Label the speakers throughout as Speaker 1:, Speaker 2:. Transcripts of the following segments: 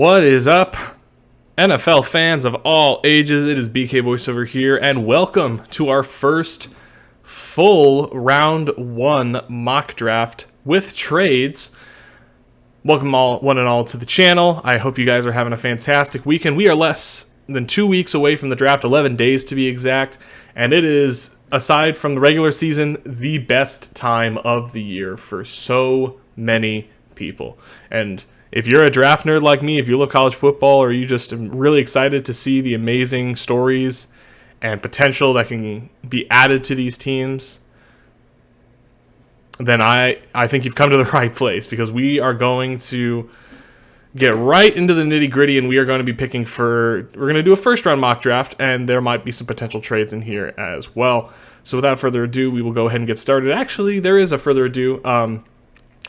Speaker 1: What is up, NFL fans of all ages? It is BKvoiceover here, and welcome to our first full round one mock draft with trades. Welcome one and all to the channel. I hope you guys are having a fantastic weekend. We are less than 2 weeks away from the draft, 11 days to be exact, and it is, aside from the regular season, the best time of the year for so many people. And if you're a draft nerd like me, if you love college football, or you just are really excited to see the amazing stories and potential that can be added to these teams, then I think you've come to the right place, because we are going to get right into the nitty-gritty, and we are going to be we're going to do a first-round mock draft, and there might be some potential trades in here as well. So without further ado, we will go ahead and get started. Actually, there is a further ado.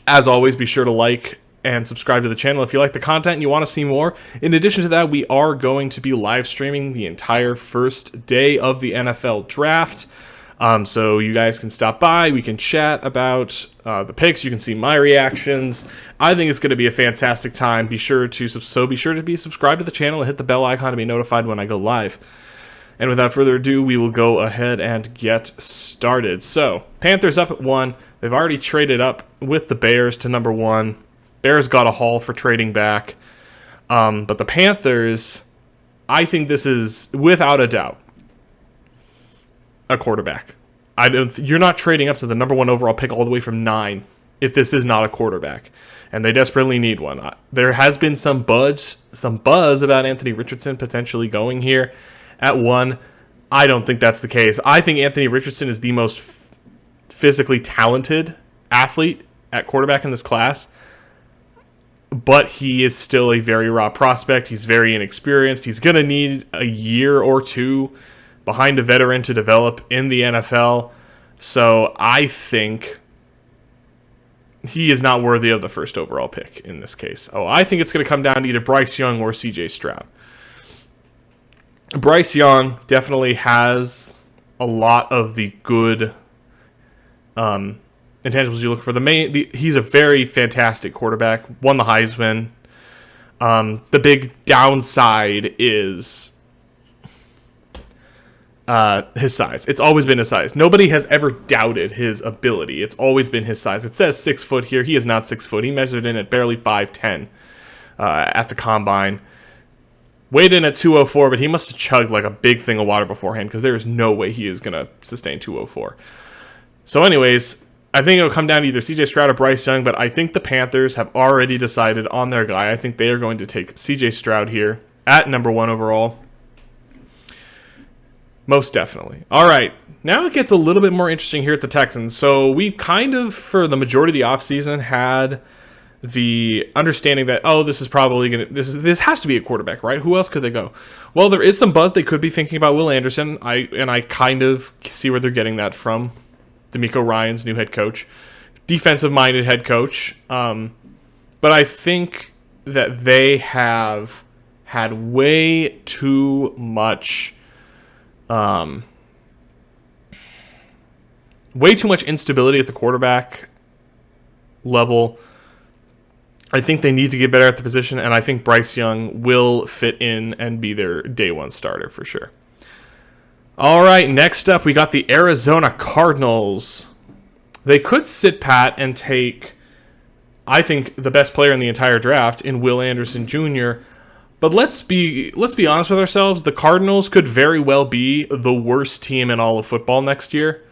Speaker 1: As always, be sure to like and subscribe to the channel if you like the content and you want to see more. In addition to that, we are going to be live streaming the entire first day of the NFL draft. So you guys can stop by, we can chat about the picks, you can see my reactions. I think it's going to be a fantastic time. Be sure to be subscribed to the channel and hit the bell icon to be notified when I go live. And without further ado, we will go ahead and get started. So, Panthers up at 1. They've already traded up with the Bears to number 1. Bears got a haul for trading back. But the Panthers, I think this is, without a doubt, a quarterback. You're not trading up to the number 1 overall pick all the way from 9 if this is not a quarterback. And they desperately need one. There has been some buzz about Anthony Richardson potentially going here at 1. I don't think that's the case. I think Anthony Richardson is the most physically talented athlete at quarterback in this class. But he is still a very raw prospect. He's very inexperienced. He's going to need a year or two behind a veteran to develop in the NFL. So I think he is not worthy of the first overall pick in this case. I think it's going to come down to either Bryce Young or CJ Stroud. Bryce Young definitely has a lot of the good intangibles you look for. He's a very fantastic quarterback. Won the Heisman. The big downside is his size. It's always been his size. Nobody has ever doubted his ability. It's always been his size. It says 6 foot here. He is not 6 foot. He measured in at barely 5'10" at the combine. Weighed in at 204, but he must have chugged like a big thing of water beforehand, because there is no way he is going to sustain 204. So anyways, I think it'll come down to either CJ Stroud or Bryce Young, but I think the Panthers have already decided on their guy. I think they are going to take CJ Stroud here at number 1 overall. Most definitely. All right, now it gets a little bit more interesting here at the Texans. So we've kind of, for the majority of the offseason, had the understanding that, this is probably this has to be a quarterback, right? Who else could they go? Well, there is some buzz. They could be thinking about Will Anderson. I kind of see where they're getting that from. D'Amico Ryan's new head coach, defensive-minded head coach. But I think that they have had way too much instability at the quarterback level. I think they need to get better at the position, and I think Bryce Young will fit in and be their day 1 starter for sure. All right, next up, we got the Arizona Cardinals. They could sit pat and take, I think, the best player in the entire draft in Will Anderson Jr., but let's be honest with ourselves. The Cardinals could very well be the worst team in all of football next year,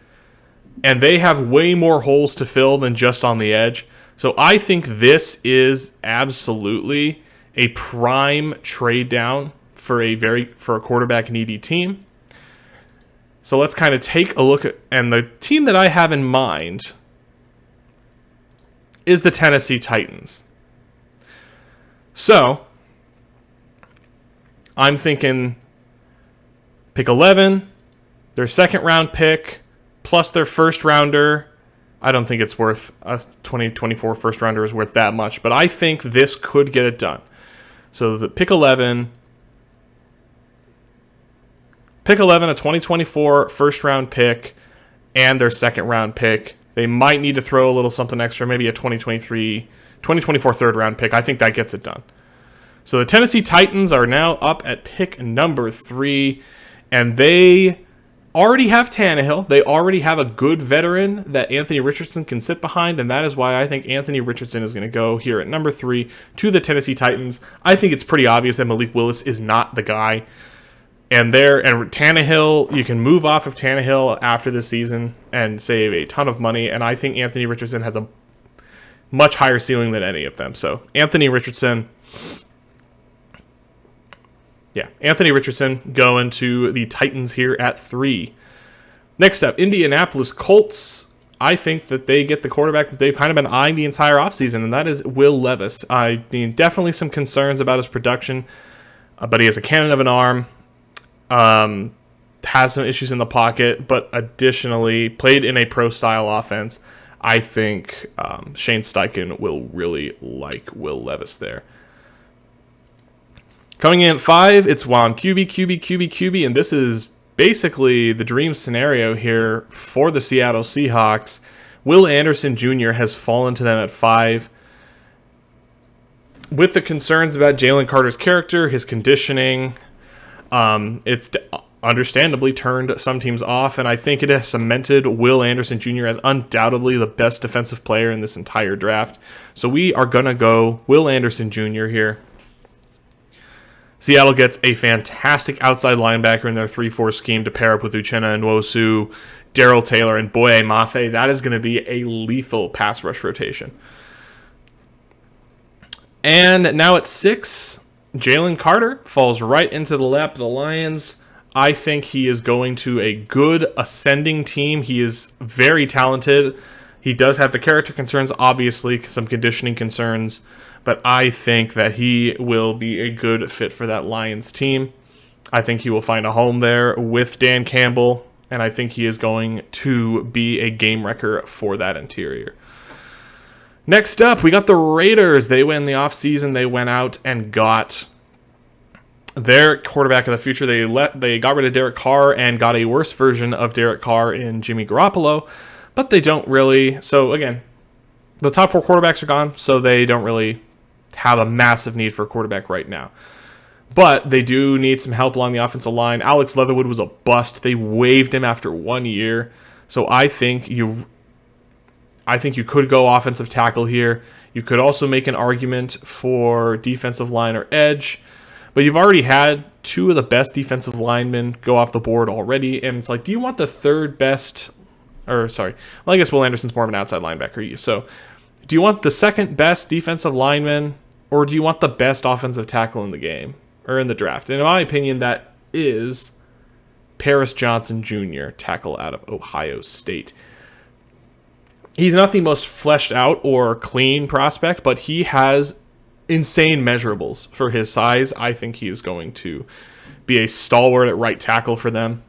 Speaker 1: and they have way more holes to fill than just on the edge. So I think this is absolutely a prime trade down for a quarterback needy team. So let's kind of take a look at, and the team that I have in mind is the Tennessee Titans. So I'm thinking pick 11, their second round pick, plus their first rounder. I don't think it's worth a 2024 first rounder is worth that much, but I think this could get it done. So the pick 11, a 2024 first round pick, and their second round pick. They might need to throw a little something extra, maybe a 2024 third round pick. I think that gets it done. So the Tennessee Titans are now up at pick number 3, and they already have Tannehill. They already have a good veteran that Anthony Richardson can sit behind, and that is why I think Anthony Richardson is going to go here at number 3 to the Tennessee Titans. I think it's pretty obvious that Malik Willis is not the guy. And Tannehill, you can move off of Tannehill after this season and save a ton of money, and I think Anthony Richardson has a much higher ceiling than any of them. So Anthony Richardson going to the Titans here at 3. Next up, Indianapolis Colts. I think that they get the quarterback that they've kind of been eyeing the entire offseason, and that is Will Levis. I mean, definitely some concerns about his production, but he has a cannon of an arm, has some issues in the pocket, but additionally played in a pro-style offense. I think Shane Steichen will really like Will Levis there. Coming in at 5, it's Juan QB, and this is basically the dream scenario here for the Seattle Seahawks. Will Anderson Jr. has fallen to them at 5. With the concerns about Jalen Carter's character, his conditioning, it's understandably turned some teams off, and I think it has cemented Will Anderson Jr. as undoubtedly the best defensive player in this entire draft. So we are going to go Will Anderson Jr. here. Seattle gets a fantastic outside linebacker in their 3-4 scheme to pair up with Uchenna Nwosu, Darrell Taylor, and Boye Mafe. That is going to be a lethal pass rush rotation. And now at 6, Jalen Carter falls right into the lap of the Lions. I think he is going to a good ascending team. He is very talented. He does have the character concerns, obviously, some conditioning concerns, but I think that he will be a good fit for that Lions team. I think he will find a home there with Dan Campbell, and I think he is going to be a game wrecker for that interior. Next up, we got the Raiders. They went in the offseason. They went out and got their quarterback of the future. They got rid of Derek Carr and got a worse version of Derek Carr in Jimmy Garoppolo, but they don't really. So again, the top 4 quarterbacks are gone, so they don't really have a massive need for a quarterback right now. But they do need some help along the offensive line. Alex Leatherwood was a bust. They waived him after 1 year. So I think you could go offensive tackle here. You could also make an argument for defensive line or edge. But you've already had 2 of the best defensive linemen go off the board already. And it's like, do you want the third best? Well, I guess Will Anderson's more of an outside linebacker. So do you want the second best defensive lineman, or do you want the best offensive tackle in the game or in the draft? And in my opinion, that is Paris Johnson Jr., tackle out of Ohio State. He's not the most fleshed out or clean prospect, but he has insane measurables for his size. I think he is going to be a stalwart at right tackle for them.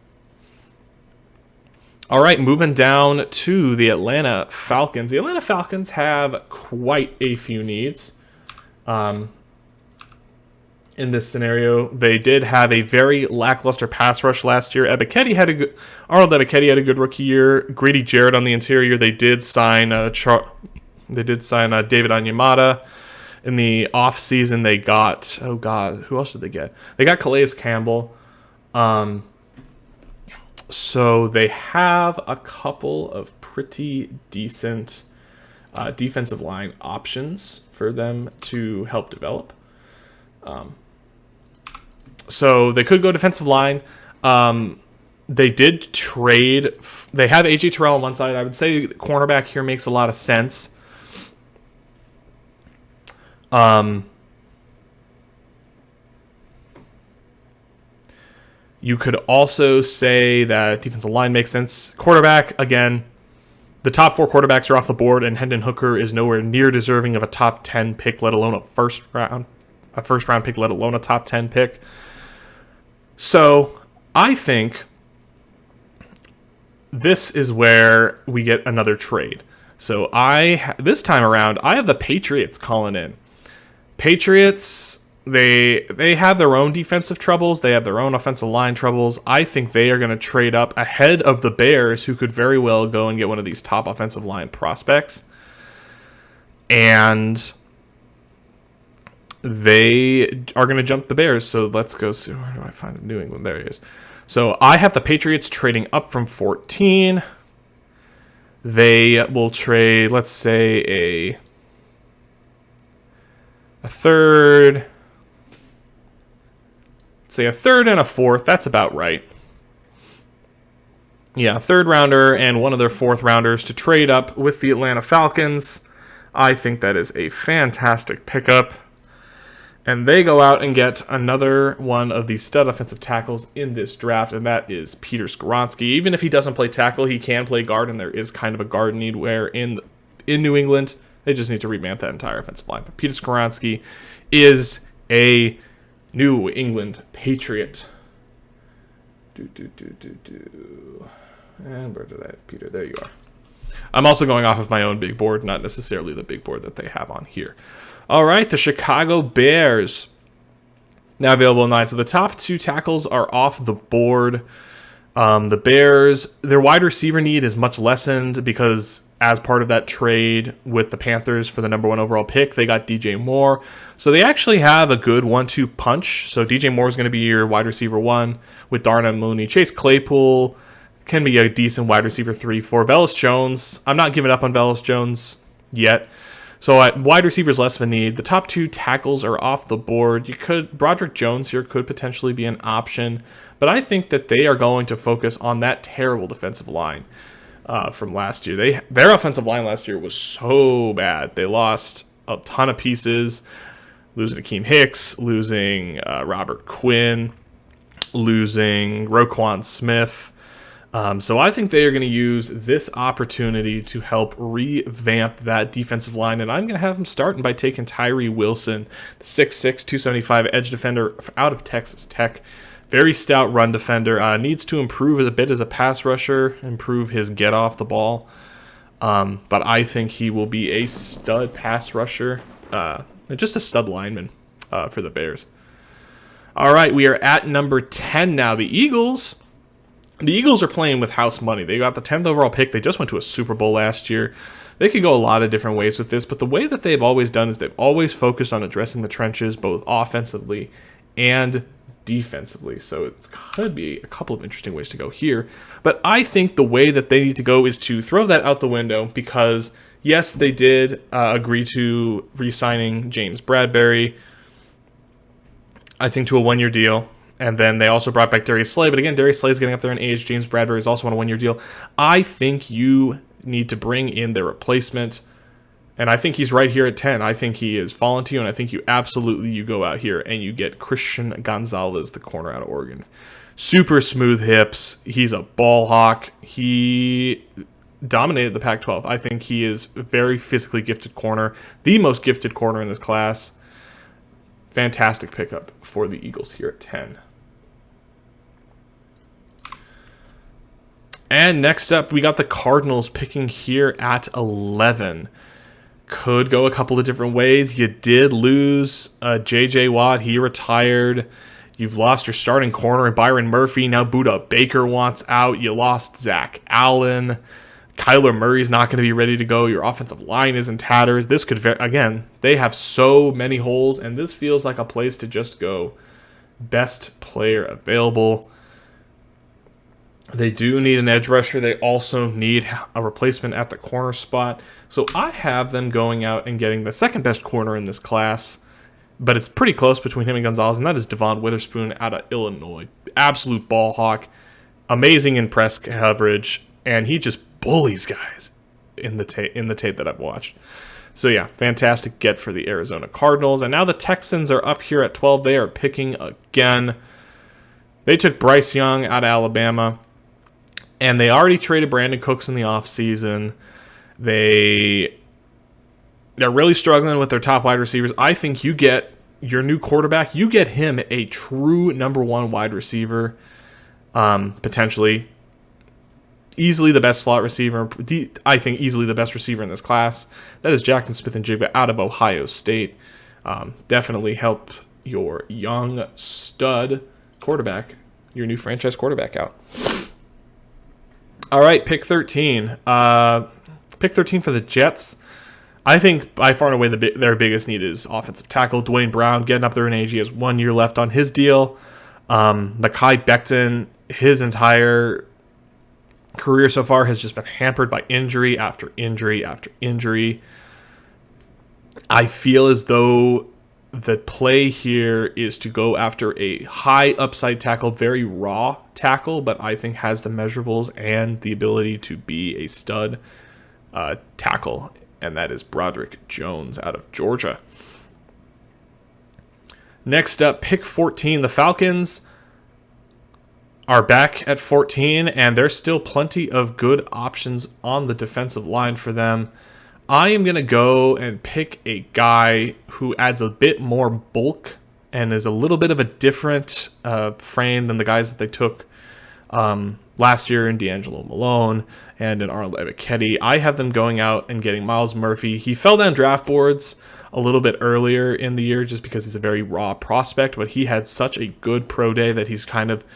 Speaker 1: All right, moving down to the Atlanta Falcons. The Atlanta Falcons have quite a few needs. In this scenario, they did have a very lackluster pass rush last year. Arnold Ebiketie had a good rookie year. Grady Jarrett on the interior. They did sign David Onyemata. In the offseason, they got, who else did they get? They got Calais Campbell. So they have a couple of pretty decent defensive line options for them to help develop. So they could go defensive line. They did trade. They have A.J. Terrell on one side. I would say cornerback here makes a lot of sense. You could also say that defensive line makes sense. Quarterback, again, the top 4 quarterbacks are off the board, and Hendon Hooker is nowhere near deserving of a top 10 pick, let alone a first round pick, let alone a top 10 pick. So I think this is where we get another trade. So this time around, I have the Patriots calling in. Patriots, they have their own defensive troubles. They have their own offensive line troubles. I think they are going to trade up ahead of the Bears, who could very well go and get one of these top offensive line prospects. And they are going to jump the Bears. So let's go see. Where do I find New England? There he is. So I have the Patriots trading up from 14. They will trade, let's say, a third. Let's say a third and a fourth. That's about right. Yeah, third rounder and one of their fourth rounders to trade up with the Atlanta Falcons. I think that is a fantastic pickup. And they go out and get another one of the stud offensive tackles in this draft, and that is Peter Skoronski. Even if he doesn't play tackle, he can play guard, and there is kind of a guard need where in New England, they just need to revamp that entire offensive line. But Peter Skoronski is a New England Patriot. And where did I have Peter? There you are. I'm also going off of my own big board, not necessarily the big board that they have on here. All right, the Chicago Bears. Now available in 9. So the top 2 tackles are off the board. The Bears, their wide receiver need is much lessened because as part of that trade with the Panthers for the number 1 overall pick, they got DJ Moore. So they actually have a good 1-2 punch. So DJ Moore is going to be your wide receiver 1 with Darnell Mooney. Chase Claypool can be a decent wide receiver 3 for Velus Jones. I'm not giving up on Velus Jones yet. So at wide receivers, less of a need. The top 2 tackles are off the board. Broderick Jones here could potentially be an option, but I think that they are going to focus on that terrible defensive line from last year. Their offensive line last year was so bad. They lost a ton of pieces, losing Akeem Hicks, losing Robert Quinn, losing Roquan Smith. So I think they are going to use this opportunity to help revamp that defensive line, and I'm going to have them starting by taking Tyree Wilson, the 6'6", 275 edge defender out of Texas Tech. Very stout run defender. Needs to improve a bit as a pass rusher, improve his get off the ball. But I think he will be a stud pass rusher, just a stud lineman for the Bears. All right, we are at number 10 now. The Eagles are playing with house money. They got the 10th overall pick. They just went to a Super Bowl last year. They could go a lot of different ways with this, but the way that they've always done is they've always focused on addressing the trenches, both offensively and defensively. So it could be a couple of interesting ways to go here. But I think the way that they need to go is to throw that out the window because, yes, they did agree to re-signing James Bradbury, I think, to a 1-year deal. And then they also brought back Darius Slay. But again, Darius Slay is getting up there in age. James Bradbury is also on a 1-year deal. I think you need to bring in their replacement. And I think he's right here at 10. I think he is falling to you. And I think you go out here and you get Christian Gonzalez, the corner out of Oregon. Super smooth hips. He's a ball hawk. He dominated the Pac-12. I think he is a very physically gifted corner. The most gifted corner in this class. Fantastic pickup for the Eagles here at 10. And next up, we got the Cardinals picking here at 11. Could go a couple of different ways. You did lose J.J. Watt. He retired. You've lost your starting corner in Byron Murphy. Now Budda Baker wants out. You lost Zach Allen. Kyler Murray's not going to be ready to go. Your offensive line is in tatters. This could, again, they have so many holes, and this feels like a place to just go best player available. They do need an edge rusher. They also need a replacement at the corner spot. So I have them going out and getting the second best corner in this class, but it's pretty close between him and Gonzalez, and that is Devon Witherspoon out of Illinois. Absolute ball hawk, amazing in press coverage, and he just bullies guys in the tape that I've watched. So yeah, fantastic get for the Arizona Cardinals. And now the Texans are up here at 12. They are picking again. They took Bryce Young out of Alabama. And they already traded Brandon Cooks in the offseason. They're really struggling with their top wide receivers. I think you get your new quarterback, you get him a true number 1 wide receiver, potentially. Easily the best slot receiver. I think easily the best receiver in this class. That is Jackson Smith-Njigba out of Ohio State. Definitely help your young stud quarterback, your new franchise quarterback out. All right, pick 13. Pick 13 for the Jets. I think by far and away their biggest need is offensive tackle. Dwayne Brown getting up there in age. He has 1 year left on his deal. Mekhi Becton, his entire career so far has just been hampered by injury after injury after injury. I feel as though the play here is to go after a high upside tackle, very raw tackle, but I think has the measurables and the ability to be a stud tackle, and that is Broderick Jones out of Georgia. Next up, pick 14. The Falcons are back at 14, and there's still plenty of good options on the defensive line for them. I am going to go and pick a guy who adds a bit more bulk and is a little bit of a different frame than the guys that they took last year in D'Angelo Malone and in Arnold Ebiketie. I have them going out and getting Myles Murphy. He fell down draft boards a little bit earlier in the year just because he's a very raw prospect, but he had such a good pro day that he's kind of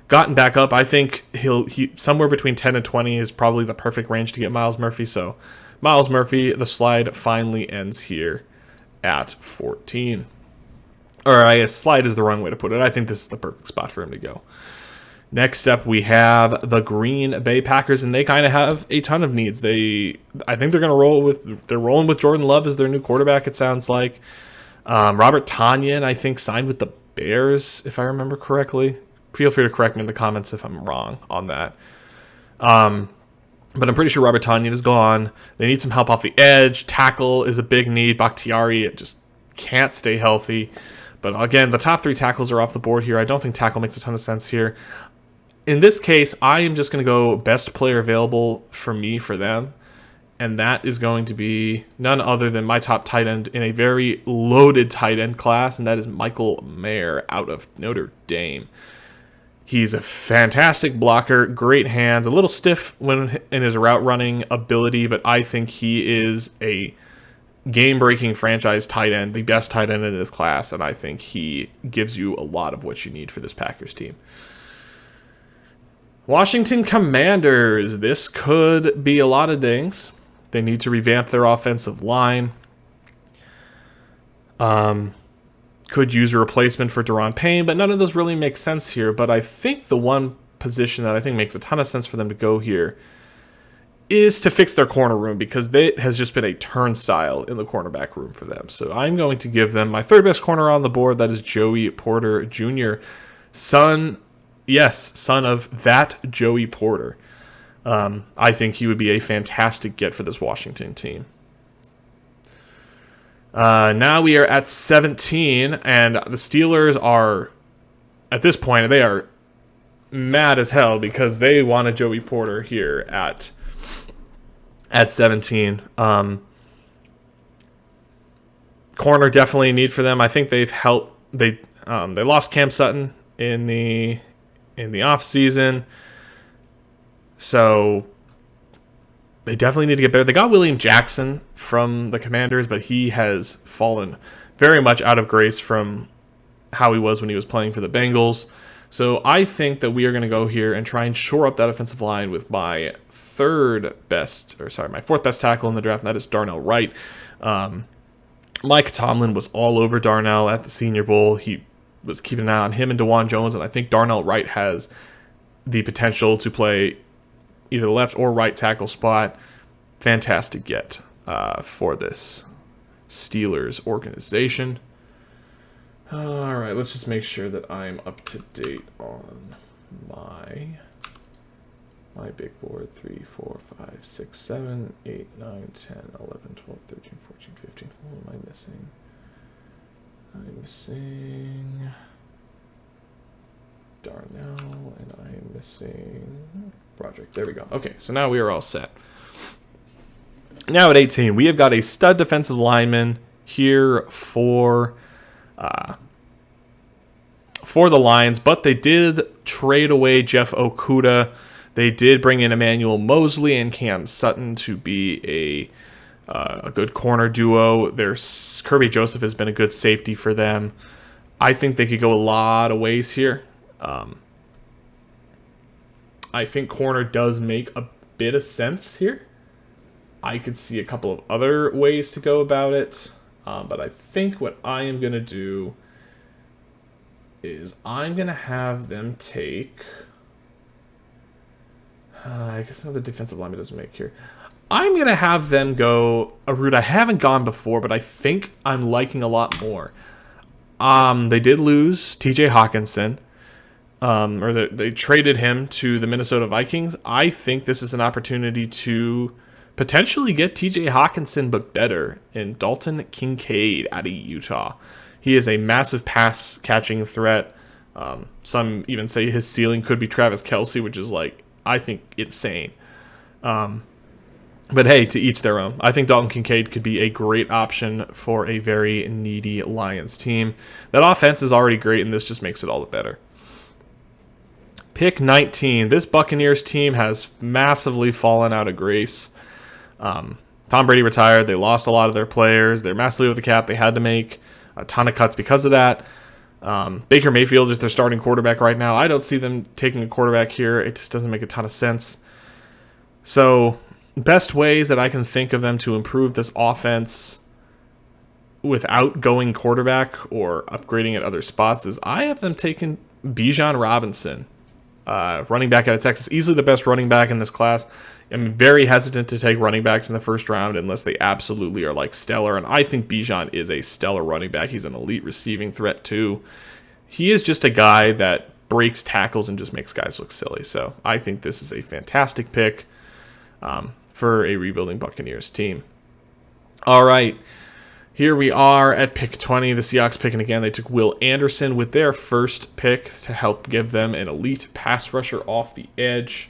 Speaker 1: gotten back up. I think he somewhere between 10 and 20 is probably the perfect range to get Myles Murphy. So Myles Murphy, the slide finally ends here at 14. Or I guess slide is the wrong way to put it. I think this is the perfect spot for him to go. Next up, we have the Green Bay Packers, and they kind of have a ton of needs. I think they're rolling with Jordan Love as their new quarterback, it sounds like. Robert Tonyan, I think, signed with the Bears, if I remember correctly. Feel free to correct me in the comments if I'm wrong on that. But I'm pretty sure Robert Tonyan is gone. They need some help off the edge. Tackle is a big need. Bakhtiari just can't stay healthy. But again, the top 3 tackles are off the board here. I don't think tackle makes a ton of sense here. In this case, I am just going to go best player available for me for them. And that is going to be none other than my top tight end in a very loaded tight end class. And that is Michael Mayer out of Notre Dame. He's a fantastic blocker, great hands, a little stiff when in his route running ability, but I think he is a game-breaking franchise tight end, the best tight end in his class, and I think he gives you a lot of what you need for this Packers team. Washington Commanders. This could be a lot of things. They need to revamp their offensive line. Could use a replacement for Daron Payne, but none of those really make sense here. But I think the one position that I think makes a ton of sense for them to go here is to fix their corner room, because it has just been a turnstile in the cornerback room for them. So I'm going to give them my 3rd best corner on the board. That is Joey Porter Jr., son of that Joey Porter. I think he would be a fantastic get for this Washington team. Now we are at 17, and the Steelers are, at this point, they are mad as hell because they want a Joey Porter here at 17. Corner definitely a need for them. I think they've helped. They lost Cam Sutton in the offseason, so they definitely need to get better. They got William Jackson from the Commanders, but he has fallen very much out of grace from how he was when he was playing for the Bengals. So I think that we are going to go here and try and shore up that offensive line with my fourth best tackle in the draft, and that is Darnell Wright. Mike Tomlin was all over Darnell at the Senior Bowl. He was keeping an eye on him and DeJuan Jones, and I think Darnell Wright has the potential to play either left or right tackle spot. Fantastic get for this Steelers organization. All right, let's just make sure that I'm up to date on my big board. 3, 4, 5, 6, 7, 8, 9, 10, 11, 12, 13, 14, 15. Who am I missing? I'm missing Darnell, and I'm missing Broderick. There we go. Okay, so now we are all set. Now at 18, we have got a stud defensive lineman here for the Lions, but they did trade away Jeff Okudah. They did bring in Emmanuel Mosley and Cam Sutton to be a good corner duo. Kirby Joseph has been a good safety for them. I think they could go a lot of ways here. I think corner does make a bit of sense here. I could see a couple of other ways to go about it, but I think what I am going to do is I'm going to have them take... I guess another defensive lineman doesn't make here. I'm going to have them go a route I haven't gone before, but I think I'm liking a lot more. They did lose TJ Hawkinson, or they traded him to the Minnesota Vikings. I think this is an opportunity to potentially get TJ Hawkinson, but better, in Dalton Kincaid out of Utah. He is a massive pass-catching threat. Some even say his ceiling could be Travis Kelce, which is, like, I think, insane. But hey, to each their own. I think Dalton Kincaid could be a great option for a very needy Lions team. That offense is already great, and this just makes it all the better. Pick 19. This Buccaneers team has massively fallen out of grace. Tom Brady retired. They lost a lot of their players. They're massively over the cap. They had to make a ton of cuts because of that. Baker Mayfield is their starting quarterback right now. I don't see them taking a quarterback here. It just doesn't make a ton of sense. So, best ways that I can think of them to improve this offense without going quarterback or upgrading at other spots is I have them taking Bijan Robinson, running back out of Texas. Easily the best running back in this class. I'm very hesitant to take running backs in the first round unless they absolutely are like stellar, and I think Bijan is a stellar running back. He's an elite receiving threat too. He is just a guy that breaks tackles and just makes guys look silly. So I think this is a fantastic pick for a rebuilding Buccaneers team. All right, here we are at pick 20. The Seahawks picking again. They took Will Anderson with their first pick to help give them an elite pass rusher off the edge.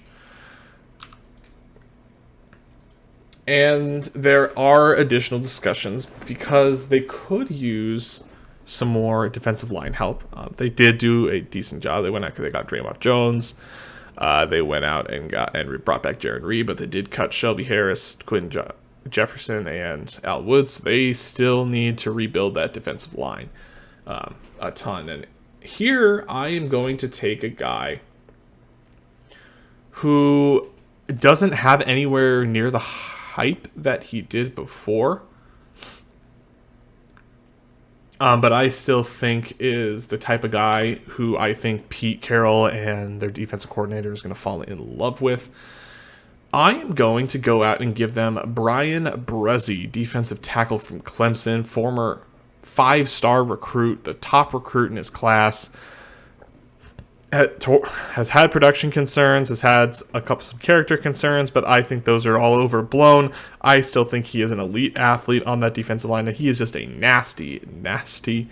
Speaker 1: And there are additional discussions because they could use some more defensive line help. They did do a decent job. They went out, they got Draymond Jones. They went out and brought back Jaron Reed, but they did cut Shelby Harris, Quentin Jefferson, and Al Woods. They still need to rebuild that defensive line a ton. And here I am going to take a guy who doesn't have anywhere near the hype that he did before, but I still think is the type of guy who I think Pete Carroll and their defensive coordinator is going to fall in love with. I am going to go out and give them Brian Bresee, defensive tackle from Clemson, former 5-star recruit, the top recruit in his class. Has had production concerns, has had some character concerns, but I think those are all overblown. I still think he is an elite athlete on that defensive line, and he is just a nasty, nasty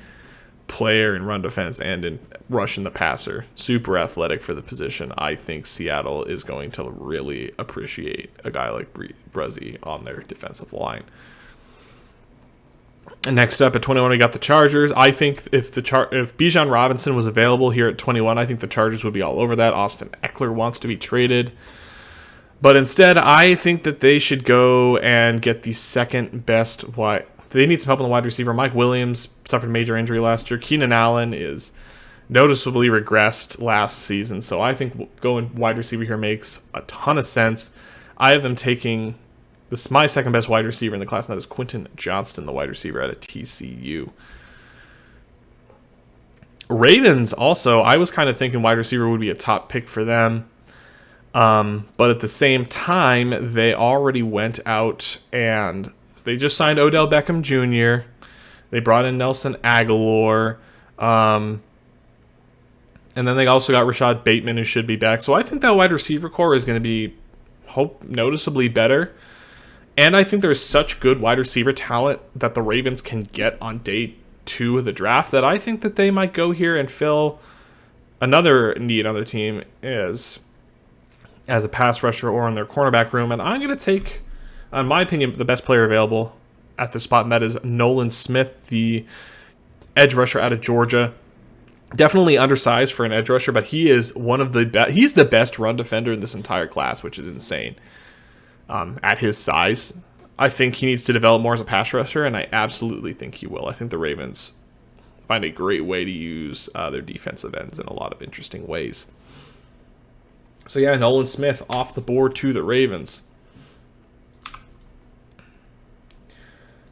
Speaker 1: player in run defense and in rushing the passer. Super athletic for the position. I think Seattle is going to really appreciate a guy like Bresee on their defensive line. And next up at 21, we got the Chargers. I think if Bijan Robinson was available here at 21, I think the Chargers would be all over that. Austin Eckler wants to be traded. But instead, I think that they should go and get the second best wide. They need some help on the wide receiver. Mike Williams suffered a major injury last year. Keenan Allen is noticeably regressed last season. So I think going wide receiver here makes a ton of sense. I have them taking... This is my second best wide receiver in the class, and that is Quentin Johnston, the wide receiver out of TCU. Ravens also, I was kind of thinking wide receiver would be a top pick for them. But at the same time, they already went out and they just signed Odell Beckham Jr. They brought in Nelson Aguilar. And then they also got Rashad Bateman, who should be back. So I think that wide receiver core is going to be noticeably better. And I think there's such good wide receiver talent that the Ravens can get on day 2 of the draft that I think that they might go here and fill another need on their team as a pass rusher or in their cornerback room. And I'm going to take, in my opinion, the best player available at this spot, and that is Nolan Smith, the edge rusher out of Georgia. Definitely undersized for an edge rusher, but he is one of the best. He's the best run defender in this entire class, which is insane. At his size, I think he needs to develop more as a pass rusher, and I absolutely think he will. I think the Ravens find a great way to use their defensive ends in a lot of interesting ways. So yeah, Nolan Smith off the board to the Ravens.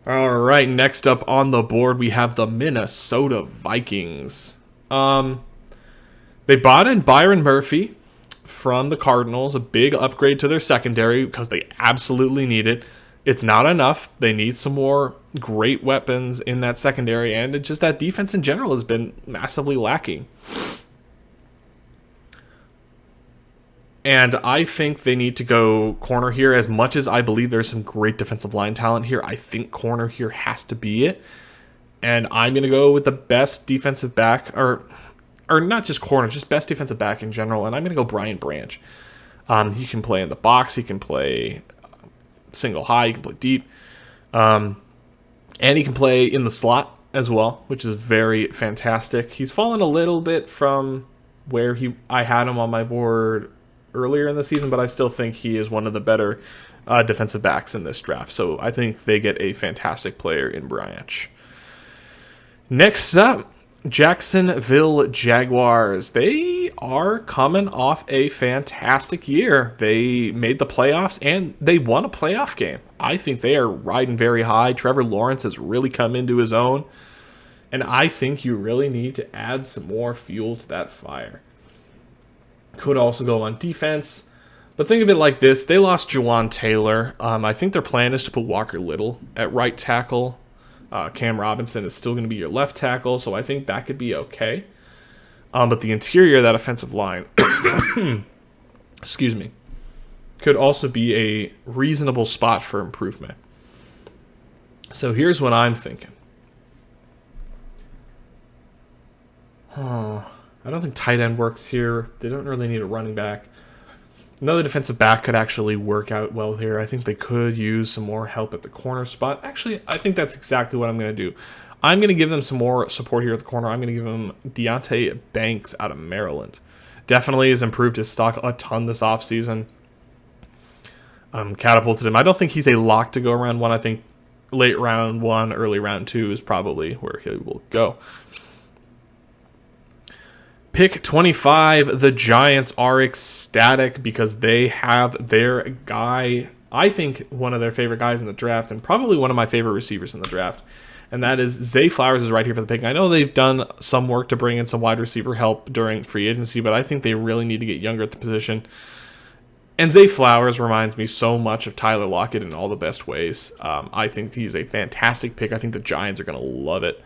Speaker 1: All right, next up on the board, we have the Minnesota Vikings. They bought in Byron Murphy from the Cardinals, a big upgrade to their secondary because they absolutely need it. It's not enough. They need some more great weapons in that secondary, and it just that defense in general has been massively lacking. And I think they need to go corner here. As much as I believe there's some great defensive line talent here, I think corner here has to be it. And I'm going to go with the best defensive back, or not just corner, just best defensive back in general. And I'm going to go Brian Branch. He can play in the box. He can play single high. He can play deep. And he can play in the slot as well, which is very fantastic. He's fallen a little bit from where I had him on my board earlier in the season, but I still think he is one of the better defensive backs in this draft. So I think they get a fantastic player in Branch. Next up, Jacksonville Jaguars. They are coming off a fantastic year. They made the playoffs and they won a playoff game. I think they are riding very high. Trevor Lawrence has really come into his own. And I think you really need to add some more fuel to that fire. Could also go on defense. But think of it like this. They lost Juwan Taylor. I think their plan is to put Walker Little at right tackle. Cam Robinson is still going to be your left tackle, so I think that could be okay. But the interior of that offensive line, excuse me, could also be a reasonable spot for improvement. So here's what I'm thinking. I don't think tight end works here. They don't really need a running back. Another defensive back could actually work out well here. I think they could use some more help at the corner spot. Actually, I think that's exactly what I'm going to do. I'm going to give them some more support here at the corner. I'm going to give them Deonte Banks out of Maryland. Definitely has improved his stock a ton this offseason. Catapulted him. I don't think he's a lock to go round one. I think late round one, early round two is probably where he will go. Pick 25, the Giants are ecstatic because they have their guy, I think one of their favorite guys in the draft, and probably one of my favorite receivers in the draft. And that is Zay Flowers is right here for the pick. I know they've done some work to bring in some wide receiver help during free agency, but I think they really need to get younger at the position. And Zay Flowers reminds me so much of Tyler Lockett in all the best ways. I think he's a fantastic pick. I think the Giants are going to love it.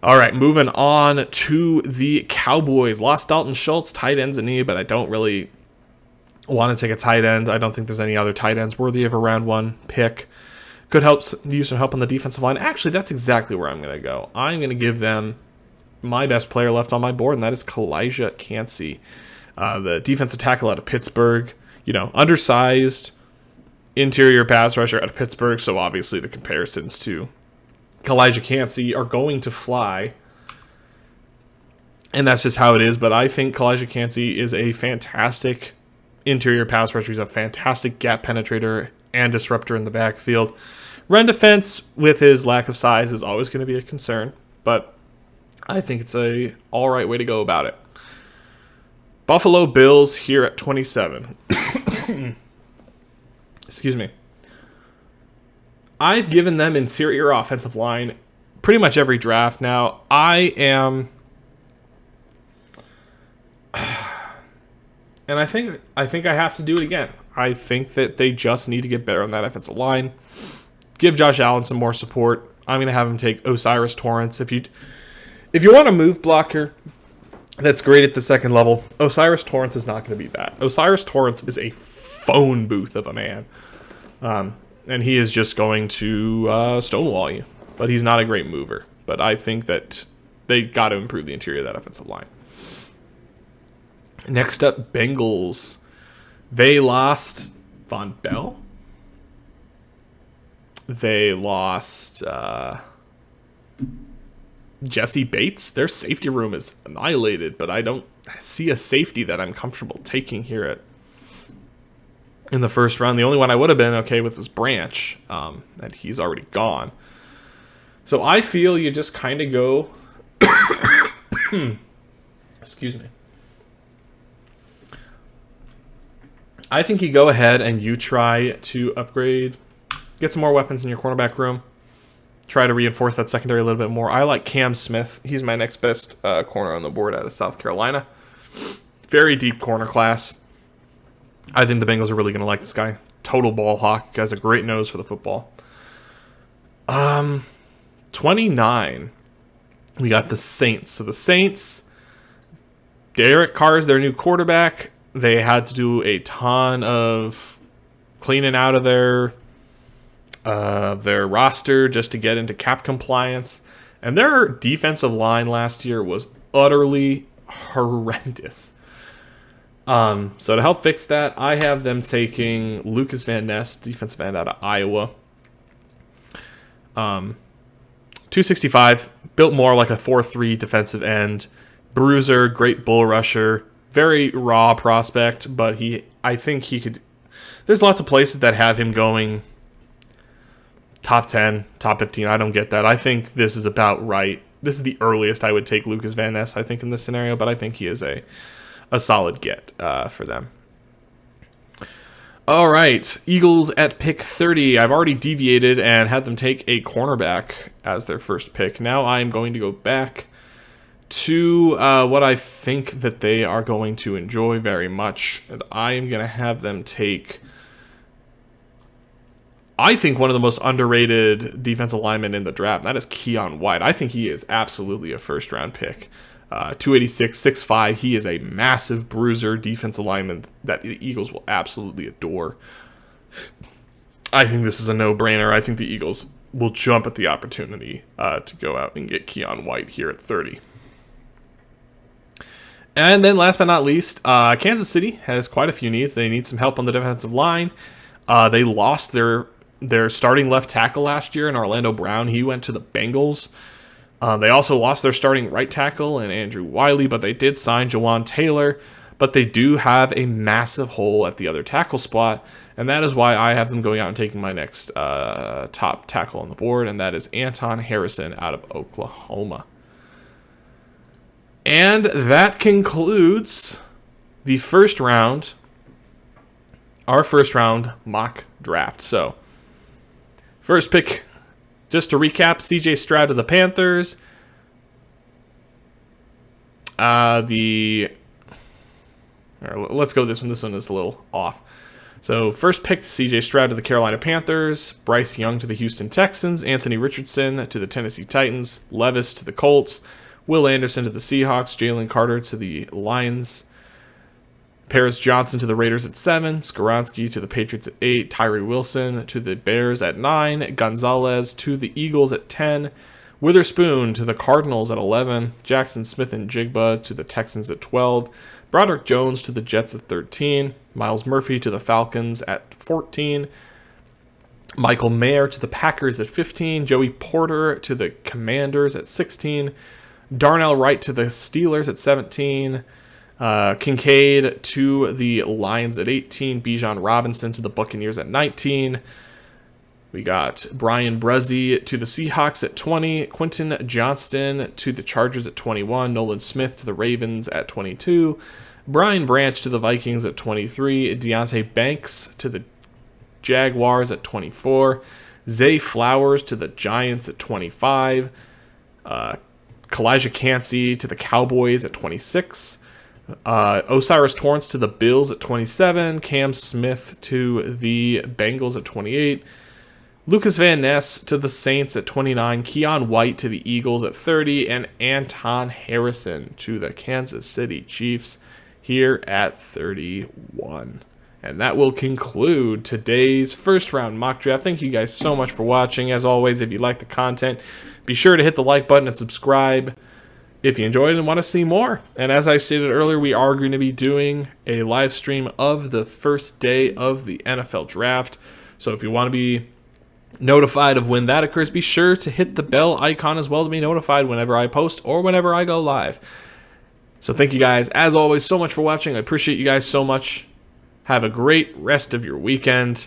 Speaker 1: All right, moving on to the Cowboys. Lost Dalton Schultz, tight ends in need, but I don't really want to take a tight end. I don't think there's any other tight ends worthy of a round one pick. Could use some help on the defensive line. Actually, that's exactly where I'm going to go. I'm going to give them my best player left on my board, and that is Kalijah Cansey, the defensive tackle out of Pittsburgh. You know, undersized interior pass rusher out of Pittsburgh, so obviously the comparisons to Kalijah Cansey are going to fly, and that's just how it is. But I think Kalijah Cansey is a fantastic interior pass rusher. He's a fantastic gap penetrator and disruptor in the backfield. Run defense with his lack of size is always going to be a concern, but I think it's a all right way to go about it. Buffalo Bills here at 27. Excuse me. I've given them interior offensive line pretty much every draft now. And I think I have to do it again. I think that they just need to get better on that offensive line. Give Josh Allen some more support. I'm going to have him take Osiris Torrance. If you want a move blocker that's great at the second level, Osiris Torrance is not going to be that. Osiris Torrance is a phone booth of a man. And he is just going to stonewall you. But he's not a great mover. But I think that they got to improve the interior of that offensive line. Next up, Bengals. They lost Von Bell. They lost Jesse Bates. Their safety room is annihilated, but I don't see a safety that I'm comfortable taking here in the first round. The only one I would have been okay with was Branch, and he's already gone. So I feel you just kind of go... Excuse me. I think you go ahead and you try to upgrade Get some more weapons in your cornerback room. Try to reinforce that secondary a little bit more. I like Cam Smith. He's my next best corner on the board out of South Carolina. Very deep corner class. I think the Bengals are really going to like this guy. Total ball hawk. Has a great nose for the football. 29. We got the Saints. So the Saints, Derek Carr is their new quarterback. They had to do a ton of cleaning out of their roster just to get into cap compliance. And their defensive line last year was utterly horrendous. So to help fix that, I have them taking Lucas Van Ness, defensive end out of Iowa. 265, built more like a 4-3 defensive end. Bruiser, great bull rusher, very raw prospect, but I think he could. There's lots of places that have him going top 10, top 15. I don't get that. I think this is about right. This is the earliest I would take Lucas Van Ness, I think, in this scenario, but I think he is a solid get for them. All right, Eagles at pick 30. I've already deviated and had them take a cornerback as their first pick. Now I'm going to go back to what I think that they are going to enjoy very much. And I am going to have them take, I think, one of the most underrated defensive linemen in the draft. And that is Keon White. I think he is absolutely a first-round pick. 286, 6'5". He is a massive bruiser, defensive lineman that the Eagles will absolutely adore. I think this is a no-brainer. I think the Eagles will jump at the opportunity to go out and get Keon White here at 30. And then last but not least, Kansas City has quite a few needs. They need some help on the defensive line. They lost their starting left tackle last year in Orlando Brown. He went to the Bengals. They also lost their starting right tackle in Andrew Wiley, but they did sign Jawan Taylor. But they do have a massive hole at the other tackle spot, and that is why I have them going out and taking my next top tackle on the board, and that is Anton Harrison out of Oklahoma. And that concludes the first round, our first round mock draft. So, first pick, just to recap, CJ Stroud of the Panthers. Let's go this one. This one is a little off. So first pick, CJ Stroud to the Carolina Panthers, Bryce Young to the Houston Texans, Anthony Richardson to the Tennessee Titans, Levis to the Colts, Will Anderson to the Seahawks, Jalen Carter to the Lions, Paris Johnson to the Raiders at 7, Skoronski to the Patriots at 8, Tyree Wilson to the Bears at 9, Gonzalez to the Eagles at 10, Witherspoon to the Cardinals at 11, Jackson Smith and Jigba to the Texans at 12, Broderick Jones to the Jets at 13, Miles Murphy to the Falcons at 14, Michael Mayer to the Packers at 15, Joey Porter to the Commanders at 16, Darnell Wright to the Steelers at 17, Kincaid to the Lions at 18, Bijan Robinson to the Buccaneers at 19. We got Brian Brezzi to the Seahawks at 20, Quentin Johnston to the Chargers at 21, Nolan Smith to the Ravens at 22, Brian Branch to the Vikings at 23, Deontay Banks to the Jaguars at 24, Zay Flowers to the Giants at 25, Kalijah Cansey to the Cowboys at 26, Osiris Torrance to the Bills at 27, Cam Smith to the Bengals at 28, Lucas Van Ness to the Saints at 29, Keon White to the Eagles at 30, and Anton Harrison to the Kansas City Chiefs here at 31. And that will conclude today's first round mock draft. Thank you guys so much for watching. As always, if you like the content, be sure to hit the like button and subscribe if you enjoyed and want to see more. And as I stated earlier, we are going to be doing a live stream of the first day of the NFL draft. So if you want to be notified of when that occurs, be sure to hit the bell icon as well to be notified whenever I post or whenever I go live. So thank you guys, as always, so much for watching. I appreciate you guys so much. Have a great rest of your weekend.